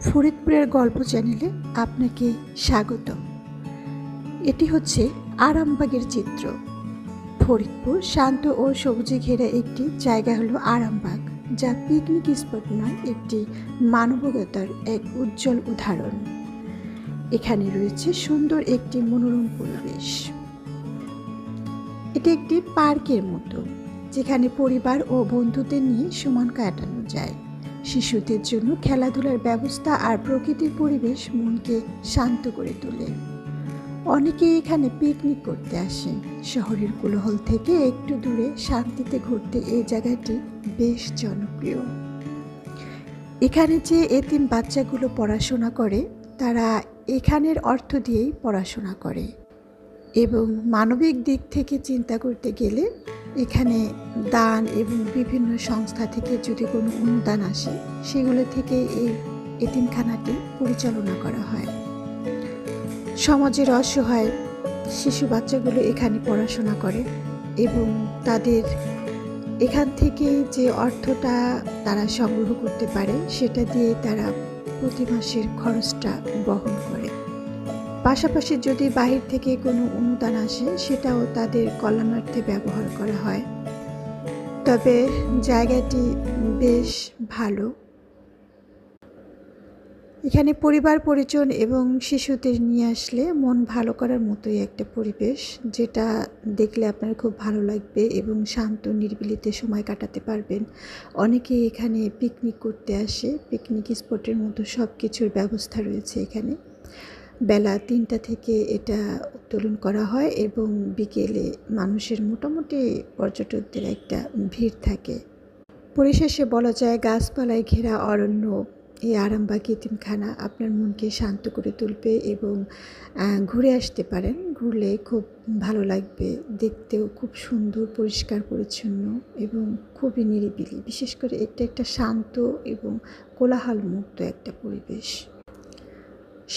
ফরিদপুরের গল্প চ্যানেলে আপনাকে স্বাগত। এটি হচ্ছে আরামবাগের চিত্র। ফরিদপুর শান্ত ও সবুজে ঘেরা একটি জায়গা হলো আরামবাগ, যা পিকনিক স্পট নয়, একটি মানবিকতার এক উজ্জ্বল উদাহরণ। এখানে রয়েছে সুন্দর একটি মনোরম পরিবেশ। এটি একটি পার্কের মতো, যেখানে পরিবার ও বন্ধুদের নিয়ে সময় কাটানো যায়। শিশুদের জন্য খেলাধুলার ব্যবস্থা আর প্রকৃতির পরিবেশ মনকে শান্ত করে তোলে। অনেকেই এখানে পিকনিক করতে আসে। শহরের কোলাহল থেকে একটু দূরে শান্তিতে ঘুরতে এই জায়গাটি বেশ জনপ্রিয়। এখানে যে এতিম বাচ্চাগুলো পড়াশোনা করে, তারা এখানের অর্থ দিয়েই পড়াশোনা করে। এবং মানবিক দিক থেকে চিন্তা করতে গেলে এখানে দান এবং বিভিন্ন সংস্থা থেকে যদি কোনো অনুদান আসে, সেগুলো থেকে এই এতিমখানাটি পরিচালনা করা হয়। সমাজের অসহায় শিশু বাচ্চাগুলো এখানে পড়াশোনা করে এবং তাদের এখান থেকে যে অর্থটা তারা সংগ্রহ করতে পারে, সেটা দিয়ে তারা প্রতি মাসের খরচটা বহন করে। পাশাপাশি যদি বাহির থেকে কোনো অনুদান আসে, সেটাও তাদের কল্যাণার্থে ব্যবহার করা হয়। তবে জায়গাটি বেশ ভালো। এখানে পরিবার পরিজন এবং শিশুদের নিয়ে আসলে মন ভালো করার মতোই একটা পরিবেশ, যেটা দেখলে আপনার খুব ভালো লাগবে এবং শান্ত নিরিবিলিতে সময় কাটাতে পারবেন। অনেকেই এখানে পিকনিক করতে আসে। পিকনিক স্পটের মতো সব কিছুর ব্যবস্থা রয়েছে এখানে। বেলা 3টা থেকে এটা উত্তোলন করা হয় এবং বিকেলে মানুষের মোটামুটি পর্যটকদের একটা ভিড় থাকে। পরিশেষে বলা যায়, গাছপালায় ঘেরা অরণ্য এই আরামবাগ এতিমখানা আপনার মনকে শান্ত করে তুলবে এবং ঘুরে আসতে পারেন। ঘুরলে খুব ভালো লাগবে। দেখতেও খুব সুন্দর, পরিষ্কার পরিচ্ছন্ন এবং খুবই নিরিবিলি। বিশেষ করে এটা একটা শান্ত এবং কোলাহলমুক্ত একটা পরিবেশ।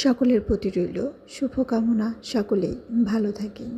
সকলের প্রতি রইল শুভকামনা। সকলেই ভালো থাকেন।